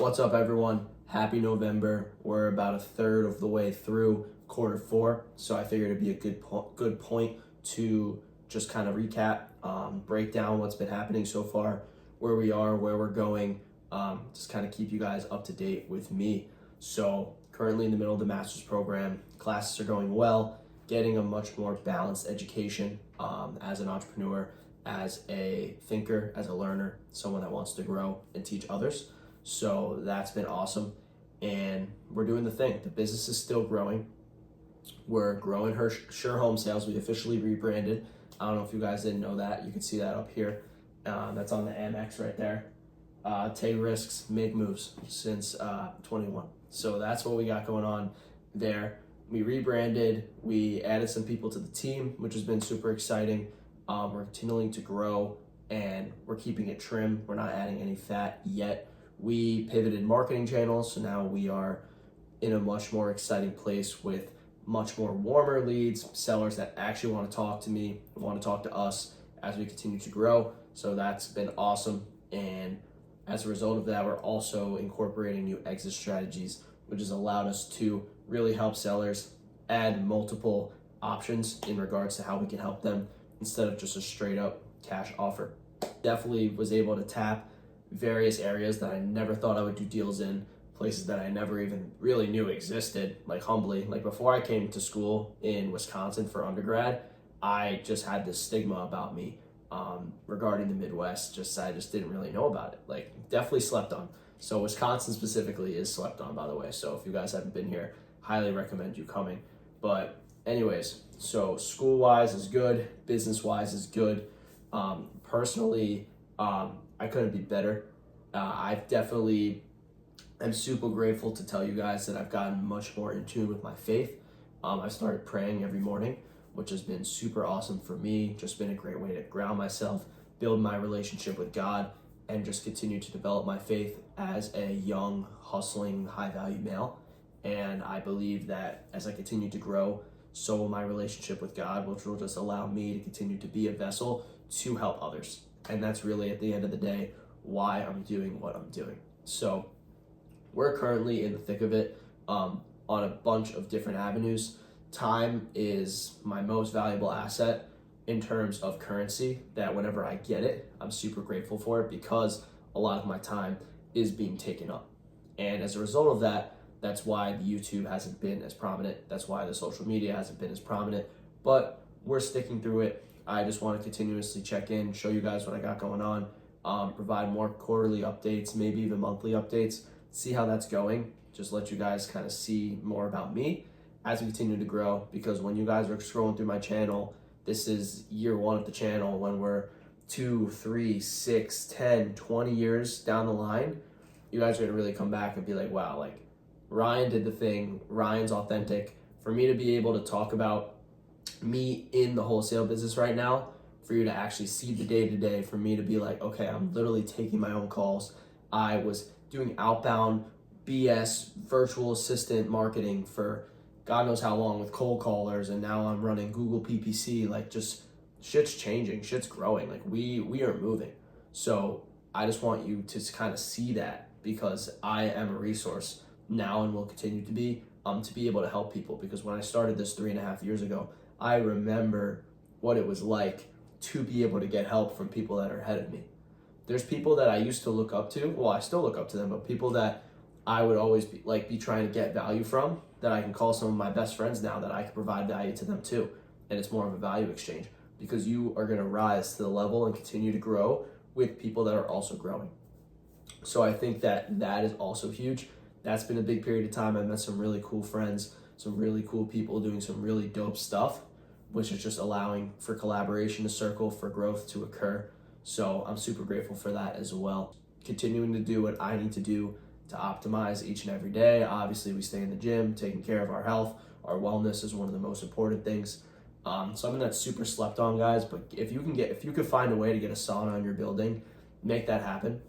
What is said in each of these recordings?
What's up, everyone? Happy November. We're about a third of the way through quarter four, so I figured it'd be a good point to just kind of recap, break down what's been happening so far, where we are, where we're going, just kind of keep you guys up to date with me. So currently in the middle of the master's program, classes are going well, getting a much more balanced education as an entrepreneur, as a thinker, as a learner, someone that wants to grow and teach others. So that's been awesome. And we're doing the thing. The business is still growing. We're growing Sure Home Sales. We officially rebranded. I don't know if you guys didn't know that. You can see that up here. That's on the Amex right there. Take risks, make moves since 21. So that's what we got going on there. We rebranded. We added some people to the team, which has been super exciting. We're continuing to grow and we're keeping it trim. We're not adding any fat yet. We pivoted marketing channels, so now we are in a much more exciting place with much more warmer leads, sellers that actually want to talk to me, want to talk to us as we continue to grow. So that's been awesome. And as a result of that, we're also incorporating new exit strategies, which has allowed us to really help sellers add multiple options in regards to how we can help them instead of just a straight up cash offer. Definitely was able to tap various areas that I never thought I would do deals in, places that I never even really knew existed, like humbly. Like before I came to school in Wisconsin for undergrad, I just had this stigma about me regarding the Midwest. I just didn't really know about it. Like definitely slept on. So Wisconsin specifically is slept on, by the way. So if you guys haven't been here, highly recommend you coming. But anyways, so school-wise is good, business-wise is good. Personally, I couldn't be better. I've definitely am super grateful to tell you guys that I've gotten much more in tune with my faith. I started praying every morning, which has been super awesome for me. Just been a great way to ground myself, build my relationship with God, and just continue to develop my faith as a young, hustling, high-value male. And I believe that as I continue to grow, so will my relationship with God, which will just allow me to continue to be a vessel to help others. And that's really, at the end of the day, why I'm doing what I'm doing. So we're currently in the thick of it on a bunch of different avenues. Time is my most valuable asset in terms of currency, that whenever I get it, I'm super grateful for it because a lot of my time is being taken up. And as a result of that, that's why the YouTube hasn't been as prominent. That's why the social media hasn't been as prominent, but we're sticking through it. I just want to continuously check in, show you guys what I got going on, provide more quarterly updates, maybe even monthly updates, see how that's going. Just let you guys kind of see more about me as we continue to grow, because when you guys are scrolling through my channel, this is year one of the channel. When we're 2, 3, 6, 10, 20 years down the line, you guys are going to really come back and be like, wow, like Ryan did the thing, Ryan's authentic. For me to be able to talk about me in the wholesale business right now, for you to actually see the day-to-day, for me to be like, okay, I'm literally taking my own calls. I was doing outbound BS virtual assistant marketing for God knows how long with cold callers, and now I'm running Google PPC. Like, just shit's changing, shit's growing. Like we are moving. So I just want you to kind of see that, because I am a resource now and will continue to be able to help people. Because when I started this 3.5 years ago, I remember what it was like to be able to get help from people that are ahead of me. There's people that I used to look up to. Well, I still look up to them, but people that I would always be trying to get value from, that I can call some of my best friends now, that I can provide value to them too. And it's more of a value exchange, because you are going to rise to the level and continue to grow with people that are also growing. So I think that is also huge. That's been a big period of time. I met some really cool friends, some really cool people doing some really dope stuff, which is just allowing for collaboration to circle, for growth to occur. So I'm super grateful for that as well. Continuing to do what I need to do to optimize each and every day. Obviously, we stay in the gym, taking care of our health. Our wellness is one of the most important things. Something that's super slept on, guys, but if you could find a way to get a sauna in your building, make that happen,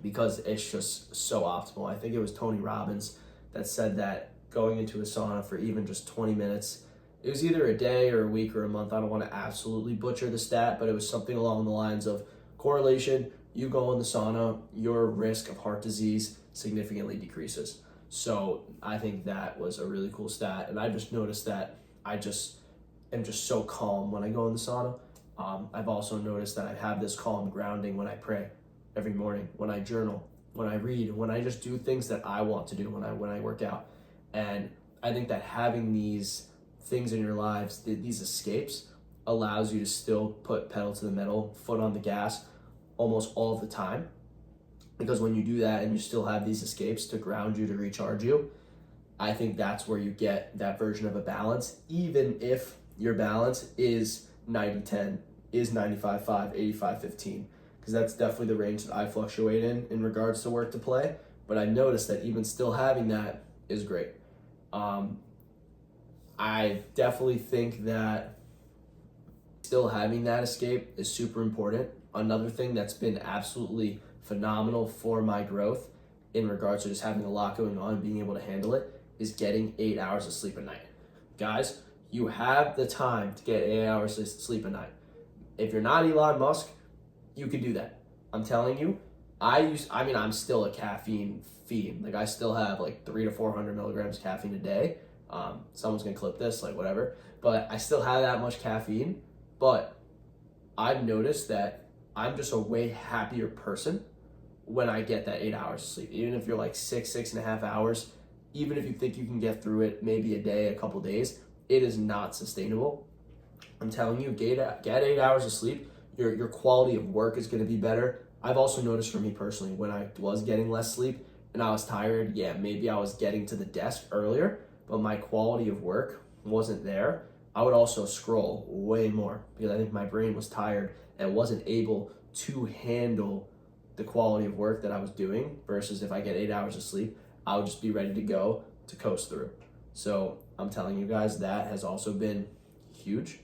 because it's just so optimal. I think it was Tony Robbins that said that going into a sauna for even just 20 minutes, it was either a day or a week or a month. I don't want to absolutely butcher the stat, but it was something along the lines of correlation you go in the sauna, your risk of heart disease significantly decreases. So I think that was a really cool stat. And I just noticed that I just am just so calm when I go in the sauna. I've also noticed that I have this calm grounding when I pray every morning, when I journal, when I read, when I just do things that I want to do when I work out. And I think that having these things in your lives, these escapes, allows you to still put pedal to the metal, foot on the gas almost all the time. Because when you do that and you still have these escapes to ground you, to recharge you, I think that's where you get that version of a balance, even if your balance is 90-10, is 95-5, 85-15, because that's definitely the range that I fluctuate in regards to work to play. But I noticed that even still having that is great. I definitely think that still having that escape is super important. Another thing that's been absolutely phenomenal for my growth in regards to just having a lot going on and being able to handle it is getting 8 hours of sleep a night. Guys, you have the time to get 8 hours of sleep a night. If you're not Elon Musk, you can do that. I'm telling you, I'm still a caffeine fiend. Like, I still have like 300 to 400 milligrams of caffeine a day. Someone's gonna clip this, like whatever. But I still have that much caffeine. But I've noticed that I'm just a way happier person when I get that 8 hours of sleep. Even if you're like 6.5 hours, even if you think you can get through it maybe a day, a couple days, it is not sustainable. I'm telling you, get 8 hours of sleep, your quality of work is going to be better. I've also noticed for me personally, when I was getting less sleep and I was tired, yeah, maybe I was getting to the desk earlier, but my quality of work wasn't there. I would also scroll way more because I think my brain was tired and wasn't able to handle the quality of work that I was doing, versus if I get 8 hours of sleep, I would just be ready to go to coast through. So I'm telling you guys, that has also been huge.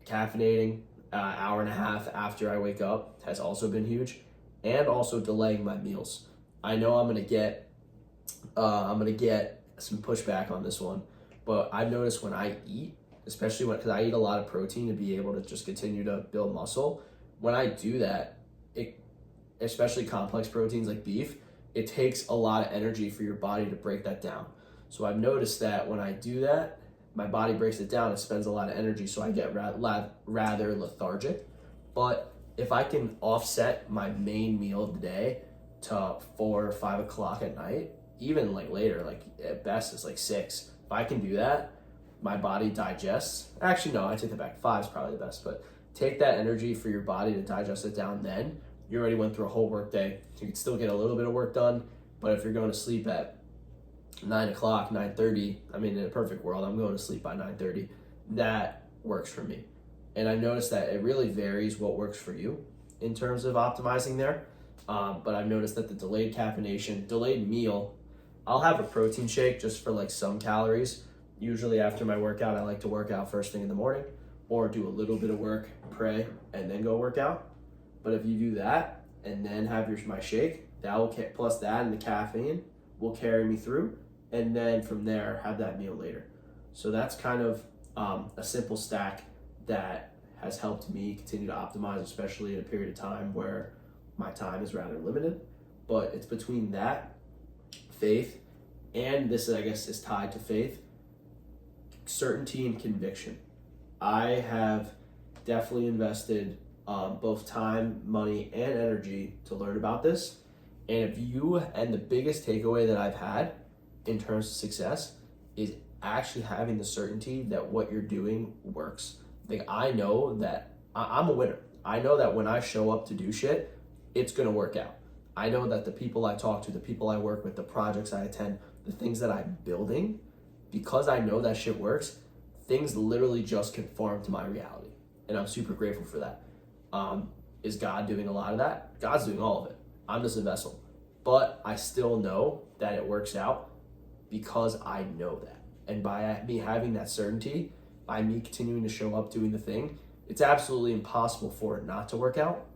Caffeinating hour and a half after I wake up has also been huge, and also delaying my meals. I know I'm gonna get some pushback on this one, but I've noticed when I eat, especially because I eat a lot of protein to be able to just continue to build muscle. When I do that, especially complex proteins like beef, it takes a lot of energy for your body to break that down. So I've noticed that when I do that, my body breaks it down, it spends a lot of energy, so I get rather lethargic. But if I can offset my main meal of the day to 4 or 5 o'clock at night, even like later, like at best it's like 6. If I can do that, my body digests. Actually, no, I take that back. 5 is probably the best, but take that energy for your body to digest it down, then you already went through a whole work day. You can still get a little bit of work done, but if you're going to sleep at 9 o'clock, 9:30, I mean, in a perfect world, I'm going to sleep by 9:30. That works for me. And I noticed that it really varies what works for you in terms of optimizing there. But I've noticed that the delayed caffeination, delayed meal, I'll have a protein shake just for like some calories. Usually after my workout, I like to work out first thing in the morning or do a little bit of work, pray, and then go work out. But if you do that and then have my shake, that will plus that and the caffeine will carry me through. And then from there, have that meal later. So that's kind of a simple stack that has helped me continue to optimize, especially in a period of time where my time is rather limited. But it's between that, faith, and this, I guess, is tied to faith, certainty and conviction. I have definitely invested both time, money, and energy to learn about this. And the biggest takeaway that I've had in terms of success is actually having the certainty that what you're doing works. Like, I know that I'm a winner. I know that when I show up to do shit, it's gonna work out. I know that the people I talk to, the people I work with, the projects I attend, the things that I'm building, because I know that shit works, things literally just conform to my reality. And I'm super grateful for that. Is God doing a lot of that? God's doing all of it. I'm just a vessel. But I still know that it works out because I know that. And by me having that certainty, by me continuing to show up doing the thing, it's absolutely impossible for it not to work out.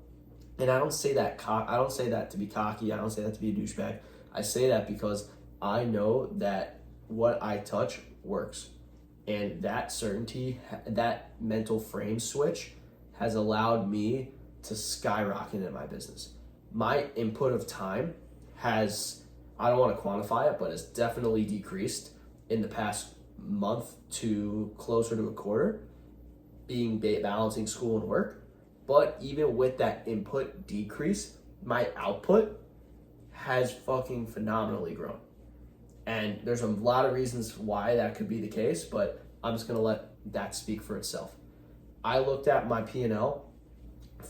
And I don't say that to be cocky. I don't say that to be a douchebag. I say that because I know that what I touch works. And that certainty, that mental frame switch has allowed me to skyrocket in my business. my input of time has, I don't want to quantify it, but it's definitely decreased in the past month to closer to a quarter, being balancing school and work. But even with that input decrease, my output has fucking phenomenally grown. And there's a lot of reasons why that could be the case, but I'm just gonna let that speak for itself. I looked at my P&L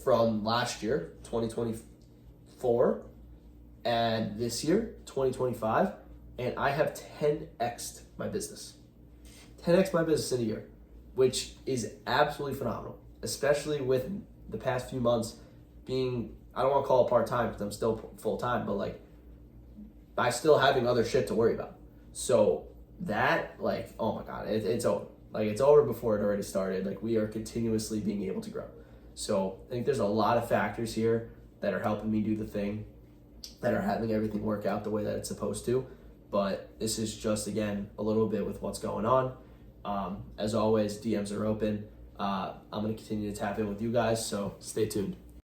from last year, 2024, and this year, 2025, and I have 10x'd my business. 10x my business in a year, which is absolutely phenomenal, especially with the past few months being, I don't want to call it part-time because I'm still full-time, but like, by still having other shit to worry about. So that, like, oh my God, it's over. Like, it's over before it already started. Like, we are continuously being able to grow. So I think there's a lot of factors here that are helping me do the thing, that are having everything work out the way that it's supposed to. But this is just, again, a little bit with what's going on. As always, DMs are open. I'm going to continue to tap in with you guys, so stay tuned.